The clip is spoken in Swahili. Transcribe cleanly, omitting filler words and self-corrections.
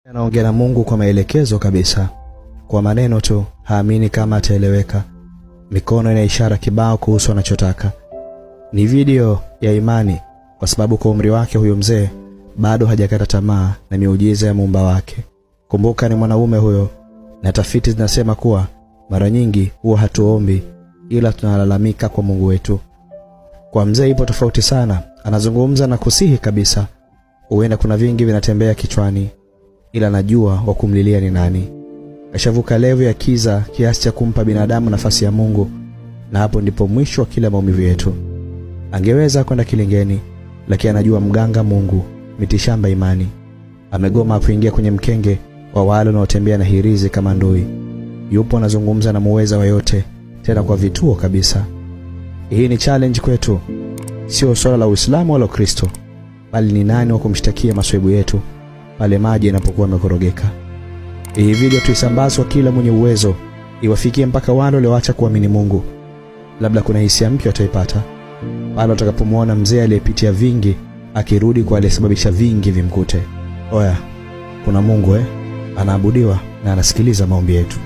Anaongea na Mungu kwa maelekezo kabisa. Kwa maneno tu, haamini kama ataeleweka. Mikono ina ishara kibao kuhusu anachotaka. Ni video ya imani kwa sababu kwa umri wake huyo mzee bado hajakata tamaa na miujiza ya Muumba wake. Kumbuka ni mwanaume huyo, na tafiti zinasema kuwa mara nyingi huwa hatuombi ila tunalalamika kwa Mungu wetu. Kwa mzee ipo tofauti sana, anazungumza na kusihi kabisa. Huenda kuna vingi vinatembea kichwani, ila najua wa kumlilia ni nani. Kashavuka levu ya kiza kiasi cha kumpa binadamu nafasi ya Mungu, na hapo ndipo mwisho wa kila maumivu yetu. Angeweza kwenda kilingeni, lakini anajua mganga Mungu, mitishamba imani. Amegoma kuingia kwenye mkenge wa wale wanaotembea na hirizi kama ndui. Yupo anazungumza na muweza wa yote, tena kwa vituo kabisa. Hii ni challenge kwetu. Sio swala la Uislamu wala Kristo, bali ni nani wa kumshtakia maswaibu yetu pale maji yanapokuwa yamekorogeka. Hii video tuisambaze kwa kila mwenye uwezo, iwafikie mpaka wale walioacha kuamini Mungu. Labda kuna hisia mpya utaipata pale utakapomwona mzee aliyepitia vingi akirudi kwa aliyesababisha vingi vimkute. Oya, kuna Mungu anaabudiwa na anasikiliza maombi yetu.